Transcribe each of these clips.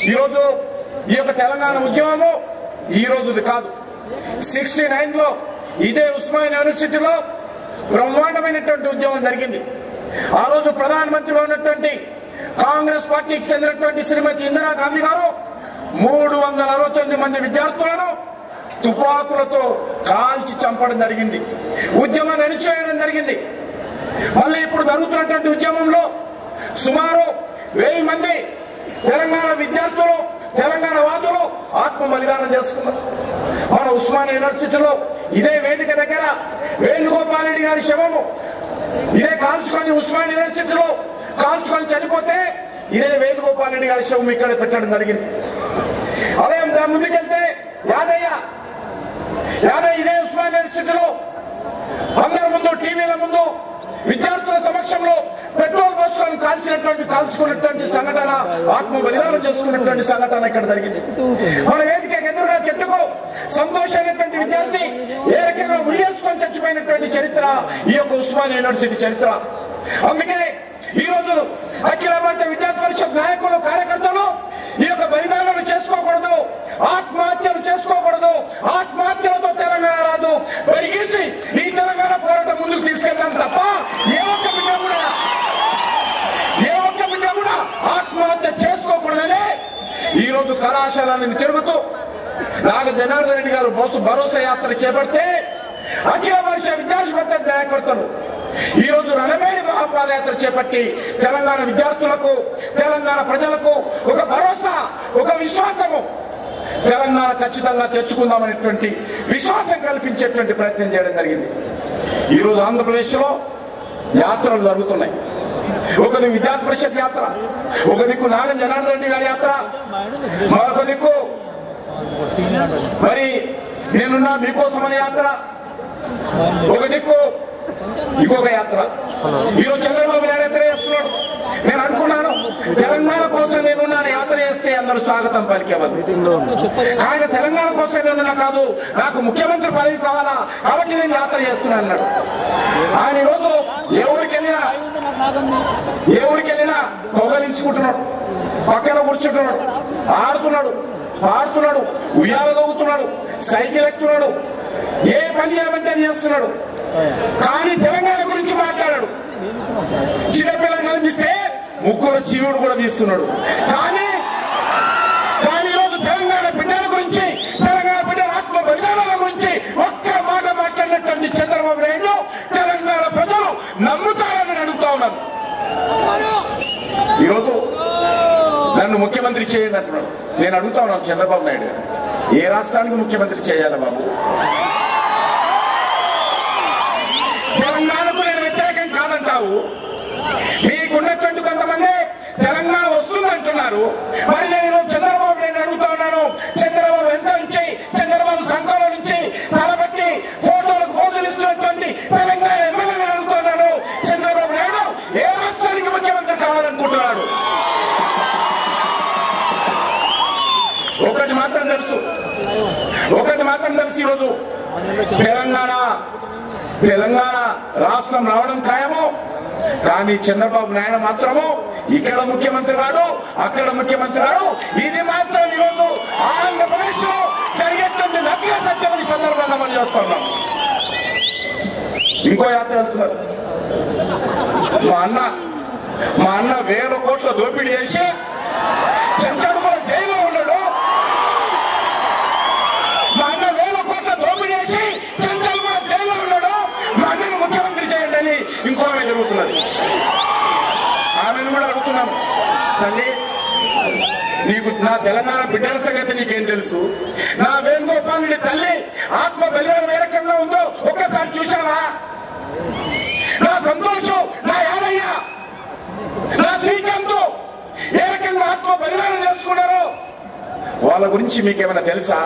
ఈరోజు ఈ యొక్క తెలంగాణ ఉద్యమము ఈ రోజుది కాదు. 69లో ఇదే ఉస్మానియా యూనివర్సిటీలో బ్రహ్మాండమైనటువంటి ఉద్యమం జరిగింది. ఆ రోజు ప్రధానమంత్రిగా ఉన్నటువంటి కాంగ్రెస్ పార్టీకి చెందినటువంటి శ్రీమతి ఇందిరాగాంధీ గారు 369 మంది విద్యార్థులను తుపాకులతో కాల్చి చంపడం జరిగింది. ఉద్యమాన్ని అణిచివేయడం జరిగింది. మళ్ళీ ఇప్పుడు జరుగుతున్నటువంటి ఉద్యమంలో సుమారు 1000 మంది తెలంగాణ విద్యార్థులు, తెలంగాణ వాదులు ఆత్మ బలిదానం చేసుకున్నారు. మన ఉస్మానియా యూనివర్సిటీలో ఇదే వేదిక దగ్గర వేణుగోపాల్ రెడ్డి గారి శవము ఇదే కాల్చుకొని ఉస్మానియా యూనివర్సిటీలో కాల్చుకొని చనిపోతే ఇదే వేణుగోపాల్ రెడ్డి గారి శవం ఇక్కడ పెట్టడం జరిగింది. అదే ముందుకెళ్తే యాదయ్య ఇదే ఉస్మానియా యూనివర్సిటీలో అందరి ముందు టీవీల ముందు విద్యార్థుల సమక్షంలో పెట్రోల్ పోసుకొని కాల్చుకున్నటువంటి సంఘటన, ఆత్మ బలిదానం చేసుకున్నటువంటి సంఘటన ఇక్కడ జరిగింది. మన వేదిక ఎదురుగా చెట్టుకు సంతోషమైనటువంటి విద్యార్థి ఏ రకంగా ఉరియేసుకొని చచ్చిపోయినటువంటి చరిత్ర ఈ యొక్క ఉస్మానియా యూనివర్సిటీ చరిత్ర. అందుకే ఈ రోజు అఖిల భారత విద్యార్థి పరిషత్ నాయకులు, కార్యకర్తలు ఈ యొక్క బలిదానాలు చేసుకోకూడదు, ఆత్మహత్యలు చేసుకోకూడదు. ఆత్మహత్యలతో తెలంగాణ రాదు. పరిగేసి ఈ తెలంగాణ పోరాటం ముందుకు తీసుకెళ్తాం తప్ప ఏ ఒక్క బిడ్డ కూడా ఆత్మహత్య చేసుకోకూడదని ఈ రోజు కళాశాలను తిరుగుతూ నాగ జనార్దన్ రెడ్డి గారు భరోసా యాత్ర చేపడితే అఖిల భారత విద్యార్థి పరిషత్ నాయకర్తలు ఈ రోజు రణమేరి మహాపాదయాత్ర చేపట్టి తెలంగాణ విద్యార్థులకు, తెలంగాణ ప్రజలకు ఒక భరోసా, ఒక విశ్వాసము, తెలంగాణ ఖచ్చితంగా తెచ్చుకుందామనేటువంటి విశ్వాసం కల్పించేటువంటి ప్రయత్నం చేయడం జరిగింది. ఈరోజు ఆంధ్రప్రదేశ్లో యాత్రలు జరుగుతున్నాయి. ఒక దిక్కు విద్యార్థి పరిషత్ యాత్ర, ఒక దిక్కు నాగం జనార్దన్ రెడ్డి గారి యాత్ర, మరొక దిక్కు మరి నేనున్నా మీకోసం అనే యాత్ర, ఒక దిక్కు ఇంకొక యాత్ర. ఈరోజు చంద్రబాబు నాయుడు యాత్ర చేస్తున్నాడు. నేను అనుకున్నాను తెలంగాణ కోసం నేనున్నా యాత్ర చేస్తే అందరూ స్వాగతం పలికేవాళ్ళు. ఆయన తెలంగాణ కోసం నేనున్నా కాదు, నాకు ముఖ్యమంత్రి పదవి కావాలా కాబట్టి నేను యాత్ర చేస్తున్నా అన్నాడు. ఆయన ఈరోజు ఏ ఊరికి వెళ్ళినా పొగలించుకుంటున్నాడు, పక్కన కూర్చుంటున్నాడు, ఆడుతున్నాడు, పాడుతున్నాడు, ఉయ్యాల దొగుతున్నాడు, సైకిల్ ఎక్కుతున్నాడు, ఏ పని చేయమంటే అది చేస్తున్నాడు. కానీ తెలంగాణ గురించి మాట్లాడాడు. చిన్నపిల్లలు కనిపిస్తే ముక్కులో చీవుడు కూడా తీస్తున్నాడు. కానీ ఈరోజు తెలంగాణ బిడ్డల గురించి, తెలంగాణ బిడ్డల ఆత్మ బలిదానాల గురించి ఒక్క మాట మాట్లాడినటువంటి చంద్రబాబు నాయుడు తెలంగాణ ప్రజలు నమ్ముతారని అడుగుతా ఉన్నాను. ఈరోజు నన్ను ముఖ్యమంత్రి చేయండి అంటున్నాడు. నేను అడుగుతా ఉన్నాను చంద్రబాబు నాయుడు గారు, ఏ రాష్ట్రానికి ముఖ్యమంత్రి చేయాలి బాబు? తెలంగాణకు నేను వ్యతిరేకం కాదంటావు, మీకున్నటువంటి కొంతమంది తెలంగాణ వస్తుందంటున్నారు. మరి నేను ఈరోజు చంద్రబాబు నాయుడు అడుగుతా ఉన్నాను, చంద్రబాబు ఎంత నుంచి, చంద్రబాబు సంఘంలో నుంచి తలబట్టి ఫోటోలకు ఫోటోలు ఇస్తున్నటువంటి తెలంగాణ ఎమ్మెల్యేలను అడుగుతున్నాను, చంద్రబాబు నాయుడు ఏ రాష్ట్రానికి ముఖ్యమంత్రి కావాలనుకుంటున్నాడు? ఒకటి మాత్రం తెలుసు, ఈరోజు తెలంగాణ రాష్ట్రం రావడం ఖాయము. కానీ చంద్రబాబు నాయుడు మాత్రము ఇక్కడ ముఖ్యమంత్రి రాడు, అక్కడ ముఖ్యమంత్రి రాడు. ఇది మాత్రం ఈరోజు ఆంధ్రప్రదేశ్ లో జరిగేటువంటి నగ్న సత్యమని సందర్భంగా మనం చేస్తున్నాం. ఇంకో యాత్ర వెళ్తున్నారు. మా అన్న 1000 కోట్ల దోపిడీ చేసి చెంచాడు కూడా జైల్లో ఉన్నాడు. మా అన్న 1000 కోట్ల దోపిడీ చేసి చెంచాడు కూడా జైల్లో ఉన్నాడు. మా అన్నను ముఖ్యమంత్రి చేయండి అని ఇంకో ఆమె జరుగుతున్నది. ఆమెను కూడా అడుగుతున్నాను, తల్లి నీకు నా తెలంగాణ బిడ్డల సంగతి నీకేం తెలుసు? నా వేణుగోపాల్ రెడ్డి తల్లి ఆత్మ బలిదానం ఏ రకంగా ఉందో ఒక్కసారి చూసావా? నా సంతోషం, నా యాదయ్య, నా శ్రీకాంత్ ఏ రకంగా ఆత్మ బలిదానం చేసుకున్నారో వాళ్ళ గురించి మీకేమైనా తెలుసా?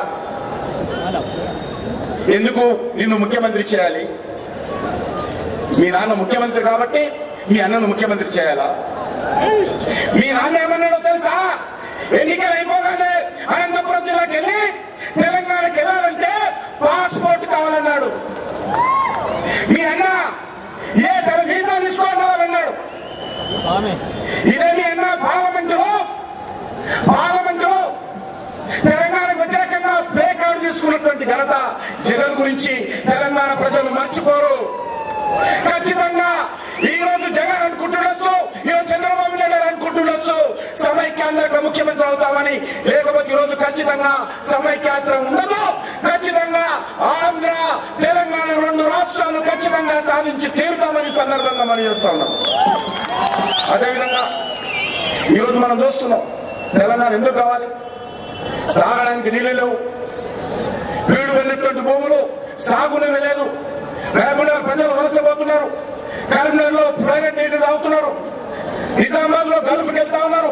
ఎందుకు నిన్ను ముఖ్యమంత్రి చేయాలి? మీ నాన్న ముఖ్యమంత్రి కాబట్టి మీ అన్నను ముఖ్యమంత్రి చేయాలా? మీ నాన్న ఏమన్నాడో తెలుసా? ఎన్నికలు అయిపోగానే అనంతపురం జిల్లాకి వెళ్ళి తెలంగాణకి వెళ్ళాలంటే పాస్పోర్ట్ కావాలన్నాడు. మీ అన్న వీసా తీసుకోవాలన్నాడు. ఇదే మీ అన్న పార్లమెంటులో సాధించినటువంటి ఘనత జగన్ గురించి తెలంగాణ ప్రజలు మర్చిపోరు. ఖచ్చితంగా ఈ రోజు జగన్ అనుకుంటుండొచ్చు, ఈరోజు చంద్రబాబు నాయుడు అనుకుంటుండొచ్చు సమైక్యాంధ్రక ముఖ్యమంత్రి అవుతామని. లేకపోతే ఈరోజు ఖచ్చితంగా సమైక్యాంధ్ర ఉండదు. ఖచ్చితంగా ఆంధ్ర తెలంగాణ 2 రాష్ట్రాలు ఖచ్చితంగా సాధించి తీరుతామని సందర్భంగా మనం చేస్తా ఉన్నాం. అదేవిధంగా ఈరోజు మనం చూస్తున్నాం తెలంగాణ ఎందుకు కావాలి? తాగడానికి నీళ్ళు లేవు, వీడు వెళ్ళినటువంటి భూములు సాగునీరు లేదు, లేకుండా ప్రజలు వలసపోతున్నారు, కరీంనగర్లో ప్రైవేట్ నీటి తాగుతున్నారు, నిజామాబాద్ లో గల్ఫ్కి వెళ్తా ఉన్నారు,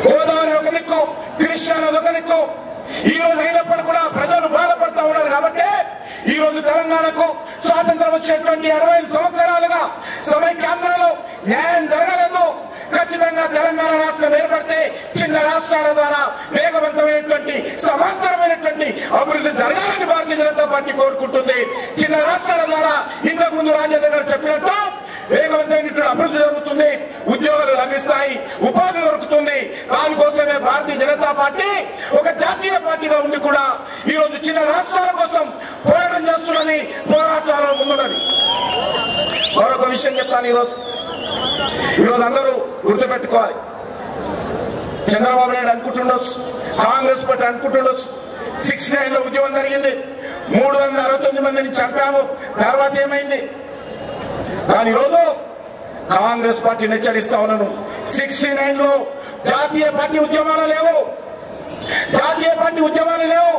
గోదావరి ఒక దిక్కు, కృష్ణా నది ఒక దిక్కు. ఈ రోజు అయినప్పుడు కూడా ప్రజలు బాధపడతా ఉన్నారు. కాబట్టి ఈ రోజు తెలంగాణకు స్వాతంత్రం వచ్చేటువంటి 65 సంవత్సరాలుగా సమైక్యాంధ్రలో న్యాయం జరగలేదు. ఖచ్చితంగా తెలంగాణ రాష్ట్రం ఏర్పడితే చిన్న రాష్ట్రాల ద్వారా వేగవంతమైనటువంటి సమాంతరమైనటువంటి అభివృద్ధి జరగాలని భారతీయ జనతా పార్టీ కోరుకుంటుంది. చిన్న రాష్ట్రాల ద్వారా ఇంతకు ముందు రాజేంద్ర గారు చెప్పినట్టు వేగవంతమైనటువంటి అభివృద్ధి జరుగుతుంది, ఉద్యోగాలు లభిస్తాయి, ఉపాధి దొరుకుతుంది. దానికోసమే భారతీయ జనతా పార్టీ ఒక జాతీయ పార్టీగా ఉండి కూడా ఈ రోజు చిన్న రాష్ట్రాల కోసం పోరాటం చేస్తున్నది, పోరాటాలలో ముందున్నది. మరొక విషయం చెప్తాను. ఈరోజు అందరూ గుర్తుపెట్టుకోవాలి, చంద్రబాబు నాయుడు అనుకుంటుండొచ్చు, కాంగ్రెస్ పార్టీ అనుకుంటుండొచ్చు 69 లో ఉద్యమం జరిగింది, 369 మందిని చంపాము, తర్వాత ఏమైంది? కానీ ఈరోజు కాంగ్రెస్ పార్టీని హెచ్చరిస్తా ఉన్నాను, 69 లో జాతీయ పార్టీ ఉద్యమాలు లేవు, జాతీయ పార్టీ ఉద్యమాలు లేవు.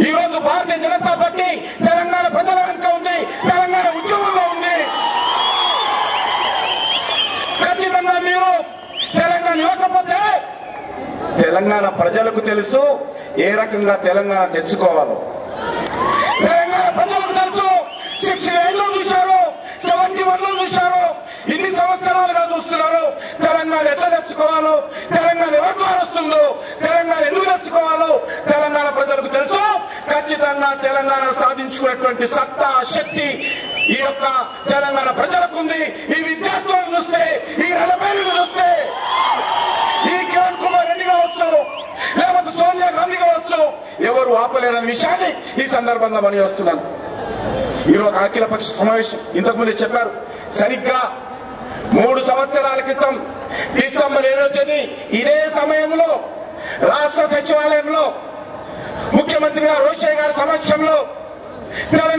ఈ రోజు భారతీయ జనతా పార్టీ తెలంగాణ ప్రజల వెనుక ఉంది, తెలంగాణ ఉద్యమంలో ఉంది. ఖచ్చితంగా మీరు తెలంగాణ ఇవ్వకపోతే తెలంగాణ ప్రజలకు తెలుసు ఏ రకంగా తెలంగాణ తెచ్చుకోవాలో. తెలంగాణ ప్రజలకు తెలుసు. 69 లో చూశారు, 71 లో చూశారు, ఇన్ని సంవత్సరాలుగా చూస్తున్నారు. తెలంగాణ ఎట్లా తెచ్చుకోవాలో, తెలంగాణ ఎవరి ద్వారా వస్తుందో, తెలంగాణ ఎందుకు తెచ్చుకోవాలో తెలంగాణ ప్రజలకు తెలుసు. ఖచ్చితంగా తెలంగాణ సాధించుకున్నటువంటి సత్తా శక్తి ఈ యొక్క తెలంగాణ ప్రజలకు ఉంది. ఈ విద్యార్థులను చూస్తే, ఈ రణబేరును చూస్తే, ఈ కిరణ్ కుమార్ రెడ్డి కావచ్చు, లేకపోతే సోనియా గాంధీ కావచ్చు, ఎవరు ఆపలేరనే విషయాన్ని ఈ సందర్భంగా మనం చేస్తున్నాను. ఈరోజు అఖిలపక్ష సమావేశం ఇంతకుముందే చెప్పారు, సరిగ్గా 3 సంవత్సరాల క్రితం డిసెంబర్ 7వ తేదీ ఇదే సమయంలో రాష్ట్ర సచివాలయంలో ముఖ్యమంత్రి గారు రోషయ్య గారి సమక్షంలో తెలంగాణ